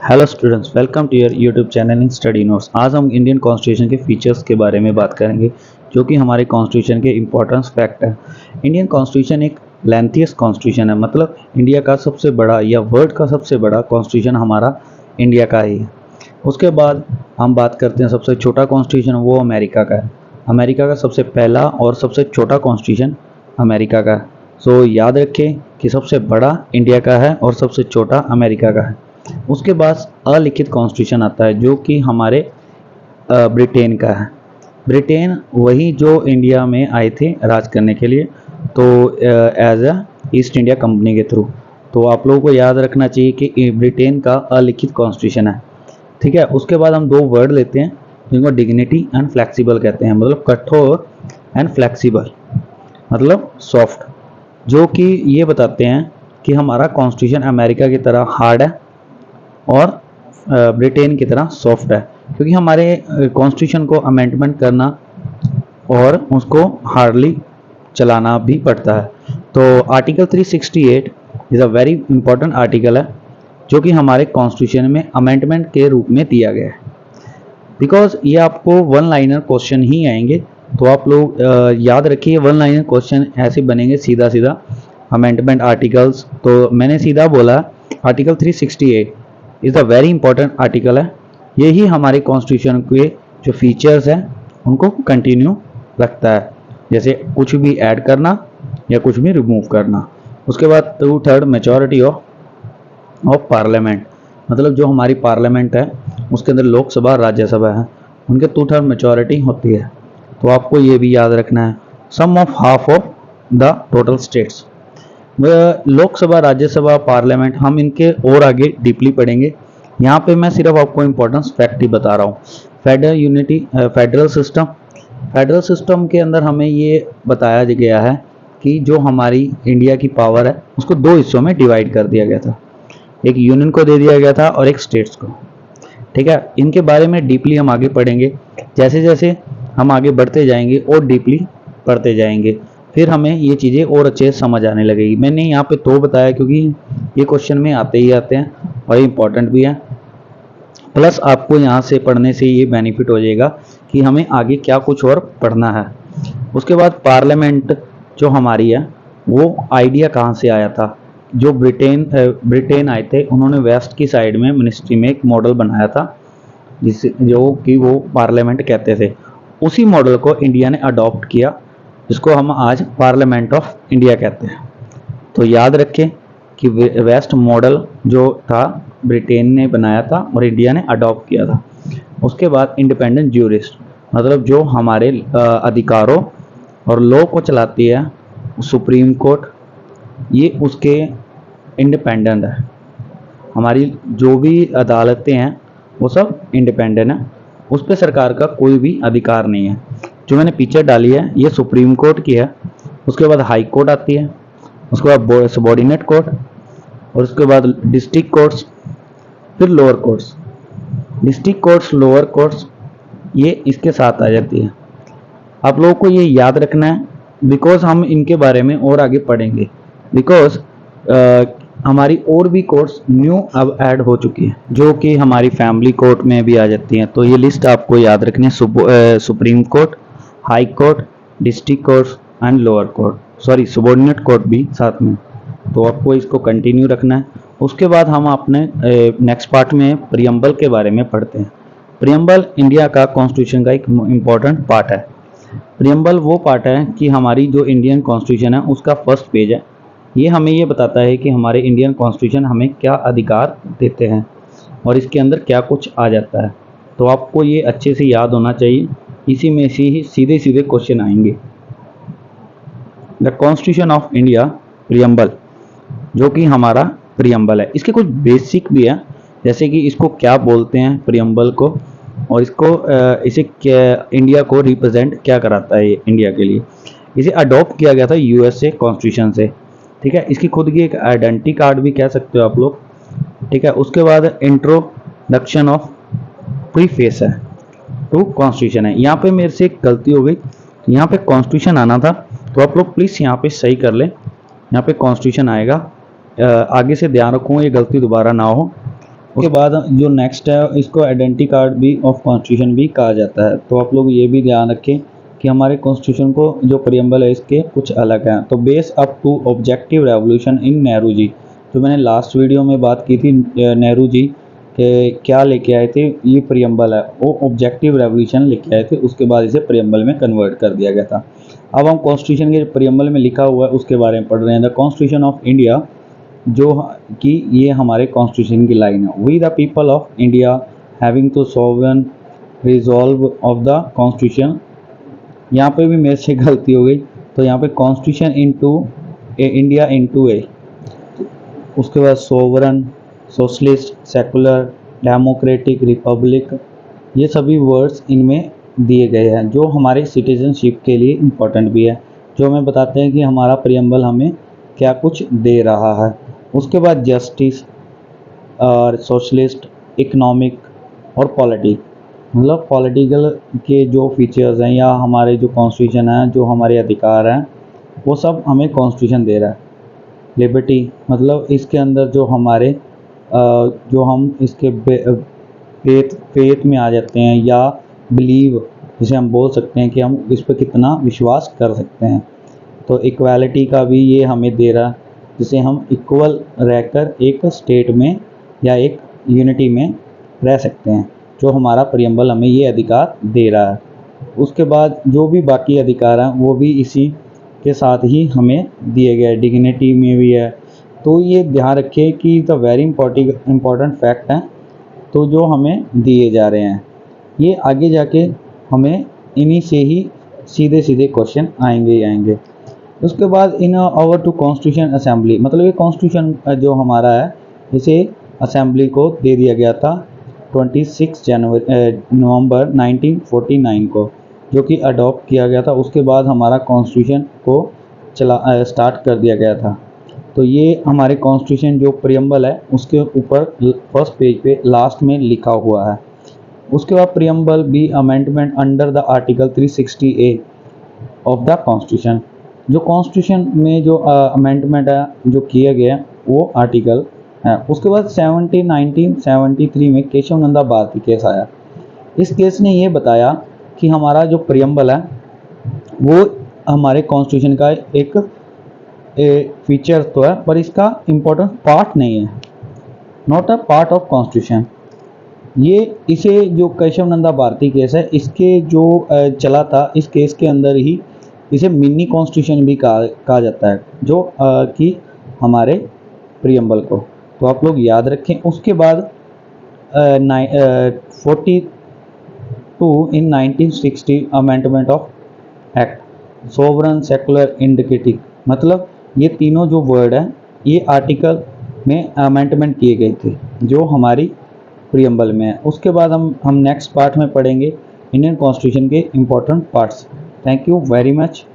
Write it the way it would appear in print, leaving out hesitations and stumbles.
Hello students, welcome to your YouTube channel in study notes. आज हम Indian constitution के features के बारे में बात करेंगे, जो कि हमारे कॉन्स्टिट्यूशन के इम्पोर्टेंस फैक्ट है। इंडियन कॉन्स्टिट्यूशन एक लेंथीएस्ट कॉन्स्टिट्यूशन है, मतलब इंडिया का सबसे बड़ा या वर्ल्ड का सबसे बड़ा कॉन्स्टिट्यूशन हमारा इंडिया का ही है। उसके बाद हम बात करते हैं सबसे छोटा कॉन्स्टिट्यूशन, वो अमेरिका का है। अमेरिका का सबसे पहला और सबसे छोटा कॉन्स्टिट्यूशन अमेरिका का है। सो याद रखें कि सबसे बड़ा इंडिया का है और सबसे छोटा अमेरिका का है। उसके बाद अलिखित कॉन्स्टिट्यूशन आता है, जो कि हमारे ब्रिटेन का है। ब्रिटेन वही जो इंडिया में आए थे राज करने के लिए, तो as a East India Company के थ्रू। तो आप लोगों को याद रखना चाहिए कि ब्रिटेन का अलिखित कॉन्स्टिट्यूशन है, ठीक है। उसके बाद हम दो वर्ड लेते हैं जिनको डिग्निटी एंड फ्लेक्सिबल कहते हैं, मतलब कठोर एंड फ्लेक्सिबल, मतलब सॉफ्ट, जो कि ये बताते हैं कि हमारा कॉन्स्टिट्यूशन अमेरिका की तरह हार्ड है और ब्रिटेन की तरह सॉफ्ट है, क्योंकि हमारे कॉन्स्टिट्यूशन को अमेंडमेंट करना और उसको हार्डली चलाना भी पड़ता है। तो article 368 is a very important article है, जो कि हमारे कॉन्स्टिट्यूशन में अमेंडमेंट के रूप में दिया गया है। बिकॉज ये आपको वन लाइनर क्वेश्चन ही आएंगे, तो आप लोग याद रखिए वन लाइनर क्वेश्चन ऐसे बनेंगे सीधा सीधा अमेंडमेंट आर्टिकल्स। तो मैंने सीधा बोला article 368 is a very important article है। यही हमारे कॉन्स्टिट्यूशन के जो फीचर्स हैं उनको कंटिन्यू रखता है, जैसे कुछ भी ऐड करना या कुछ भी रिमूव करना। उसके बाद 2/3 मेजॉरिटी ऑफ पार्लियामेंट, मतलब जो हमारी पार्लियामेंट है उसके अंदर लोकसभा राज्यसभा है, उनके 2/3 मेजॉरिटी होती है। तो आपको ये भी याद रखना है sum of half of the total states. Lok Sabha Rajya Sabha parliament हम इनके और आगे डीपली पढ़ेंगे। यहाँ पे मैं सिर्फ आपको इम्पोर्टेंस फैक्ट ही बता रहा हूँ। फेडरल सिस्टम के अंदर हमें ये बताया गया है कि जो हमारी इंडिया की पावर है उसको दो हिस्सों में डिवाइड कर दिया गया था, एक यूनियन को दे दिया गया था और एक स्टेट्स को, ठीक है। इनके बारे में डीपली हम आगे पढ़ेंगे, जैसे जैसे हम आगे बढ़ते जाएंगे और डीपली पढ़ते जाएंगे, फिर हमें ये चीज़ें और अच्छे से समझ आने लगेगी। मैंने यहाँ पे तो बताया क्योंकि ये क्वेश्चन में आते ही आते हैं और इम्पॉर्टेंट भी है, प्लस आपको यहाँ से पढ़ने से ये बेनिफिट हो जाएगा कि हमें आगे क्या कुछ और पढ़ना है। उसके बाद पार्लियामेंट जो हमारी है वो आइडिया कहाँ से आया था। जो ब्रिटेन आए थे, उन्होंने वेस्ट की साइड में मिनिस्ट्री में एक मॉडल बनाया था जिसे जो कि वो पार्लियामेंट कहते थे। उसी मॉडल को इंडिया ने अडॉप्ट किया, जिसको हम आज पार्लियामेंट ऑफ इंडिया कहते हैं। तो याद रखें कि वेस्ट मॉडल जो था ब्रिटेन ने बनाया था और इंडिया ने अडॉप्ट किया था। उसके बाद इंडिपेंडेंट ज्यूरिस्ट, मतलब जो हमारे अधिकारों और लॉ को चलाती है सुप्रीम कोर्ट, ये उसके इंडिपेंडेंट है। हमारी जो भी अदालतें हैं वो सब इंडिपेंडेंट है, उस पर सरकार का कोई भी अधिकार नहीं है। जो मैंने पिक्चर डाली है ये सुप्रीम कोर्ट की है। उसके बाद हाई कोर्ट आती है, उसके बाद सबॉर्डिनेट कोर्ट, और उसके बाद डिस्ट्रिक्ट कोर्ट्स, फिर lower courts. District courts, lower courts ये इसके साथ आ जाती है। आप लोगों को ये याद रखना है बिकॉज हम इनके बारे में और आगे पढ़ेंगे। बिकॉज हमारी और भी कोर्ट्स न्यू अब ऐड हो चुकी है, जो कि हमारी फैमिली कोर्ट में भी आ जाती हैं। तो ये लिस्ट आपको याद रखनी है, supreme court, high court, district courts and lower court, sorry subordinate court भी साथ में। तो आपको इसको कंटिन्यू रखना है। उसके बाद हम अपने नेक्स्ट पार्ट में प्रियम्बल के बारे में पढ़ते हैं। प्रियम्बल इंडिया का कॉन्स्टिट्यूशन का एक इम्पॉर्टेंट पार्ट है। प्रियम्बल वो पार्ट है कि हमारी जो इंडियन कॉन्स्टिट्यूशन है उसका फर्स्ट पेज है। ये हमें ये बताता है कि हमारे इंडियन कॉन्स्टिट्यूशन हमें क्या अधिकार देते हैं और इसके अंदर क्या कुछ आ जाता है। तो आपको ये अच्छे से याद होना चाहिए, इसी में से ही सीधे सीधे क्वेश्चन आएंगे। The constitution of India preamble, जो कि हमारा प्रियम्बल है, इसके कुछ बेसिक भी है, जैसे कि इसको क्या बोलते हैं प्रियम्बल को, और इसको इसे इंडिया को रिप्रेजेंट क्या कराता है। ये इंडिया के लिए इसे अडॉप्ट किया गया था यूएसए कॉन्स्टिट्यूशन से, ठीक है। इसकी खुद की एक आइडेंटिटी कार्ड भी कह सकते हो आप लोग, ठीक है। उसके बाद इंट्रोडक्शन ऑफ प्रीफेस है टू कॉन्स्टिट्यूशन है। यहाँ पे मेरे से एक गलती हो गई, यहाँ पे कॉन्स्टिट्यूशन आना था, तो आप लोग प्लीज़ यहाँ पे सही कर लें, यहाँ पे कॉन्स्टिट्यूशन आएगा। आगे से ध्यान रखूँ ये गलती दोबारा ना हो। उसके बाद जो नेक्स्ट है इसको आइडेंटिटी कार्ड भी ऑफ कॉन्स्टिट्यूशन भी कहा जाता है। तो आप लोग ये भी ध्यान रखें कि हमारे कॉन्स्टिट्यूशन को जो प्रियम्बल है इसके कुछ अलग हैं। तो base up to objective revolution in Nehru ji, जो मैंने लास्ट वीडियो में बात की थी नेहरू जी के क्या लेके आए थे, ये प्रियम्बल है, वो ऑब्जेक्टिव रेवोल्यूशन लेके आए थे, उसके बाद इसे प्रियम्बल में कन्वर्ट कर दिया गया था। अब हम कॉन्स्टिट्यूशन के प्रियम्बल में लिखा हुआ है उसके बारे में पढ़ रहे हैं। द कॉन्स्टिट्यूशन ऑफ इंडिया, जो कि ये हमारे कॉन्स्टिट्यूशन की लाइन है, we the people of India having to sovereign resolve of the constitution. यहाँ पे भी मेरे से गलती हो गई, तो यहाँ पे कॉन्स्टिट्यूशन इनटू इंडिया इनटू ए, उसके बाद sovereign, socialist, secular, democratic, Republic, ये सभी वर्ड्स इनमें दिए गए हैं जो हमारे सिटीजनशिप के लिए इम्पोर्टेंट भी है, जो हमें बताते हैं कि हमारा प्रियम्बल हमें क्या कुछ दे रहा है। उसके बाद जस्टिस और सोशलिस्ट, इकोनॉमिक और पॉलिटिक, मतलब पॉलिटिकल के जो फीचर्स हैं या हमारे जो कॉन्स्टिट्यूशन है, जो हमारे अधिकार हैं, वो सब हमें कॉन्स्टिट्यूशन दे रहा है। लिबर्टी, मतलब इसके अंदर जो हमारे जो हम इसके फेथ में आ जाते हैं या बिलीव, जिसे हम बोल सकते हैं कि हम इस पर कितना विश्वास कर सकते हैं। तो इक्वालिटी का भी ये हमें दे रहा है, जिसे हम इक्वल रहकर एक स्टेट में या एक यूनिटी में रह सकते हैं, जो हमारा प्रियम्बल हमें ये अधिकार दे रहा है। उसके बाद जो भी बाकी अधिकार हैं वो भी इसी के साथ ही हमें दिए गए, डिग्निटी में भी है। तो ये ध्यान रखिए कि द वेरी इम्पॉर्टेंट फैक्ट हैं तो जो हमें दिए जा रहे हैं, ये आगे जाके हमें इन्हीं से ही सीधे सीधे क्वेश्चन आएंगे ही आएंगे। उसके बाद in our to constitution assembly, मतलब ये कॉन्स्टिट्यूशन जो हमारा है इसे असेंबली को दे दिया गया था 26 नवंबर 1949 को, जो कि अडॉप्ट किया गया था। उसके बाद हमारा कॉन्स्टिट्यूशन को स्टार्ट कर दिया गया था। तो ये हमारे कॉन्स्टिट्यूशन जो प्रियम्बल है उसके ऊपर फर्स्ट पेज पे लास्ट में लिखा हुआ है। उसके बाद preamble be amendment under the article 360A of the constitution, जो कॉन्स्टिट्यूशन में जो अमेंडमेंट है जो किया गया वो आर्टिकल है। उसके बाद 1973 में केशव नंदा भारती केस आया। इस केस ने ये बताया कि हमारा जो प्रियम्बल है वो हमारे कॉन्स्टिट्यूशन का एक फीचर तो है, पर इसका इम्पोर्टेंट पार्ट नहीं है, not a part of constitution. ये इसे जो केशव नंदा भारती केस है इसके जो चला था, इस केस के अंदर ही इसे मिनी कॉन्स्टिट्यूशन भी कहा जाता है, जो कि हमारे प्रियम्बल को, तो आप लोग याद रखें। उसके बाद 42 इन 1960 amendment of act sovereign, secular, indicative, मतलब ये तीनों जो वर्ड हैं ये आर्टिकल में अमेंडमेंट किए गए थे जो हमारी प्रियम्बल में है। उसके बाद हम नेक्स्ट पार्ट में पढ़ेंगे इंडियन कॉन्स्टिट्यूशन के important parts. Thank you very much.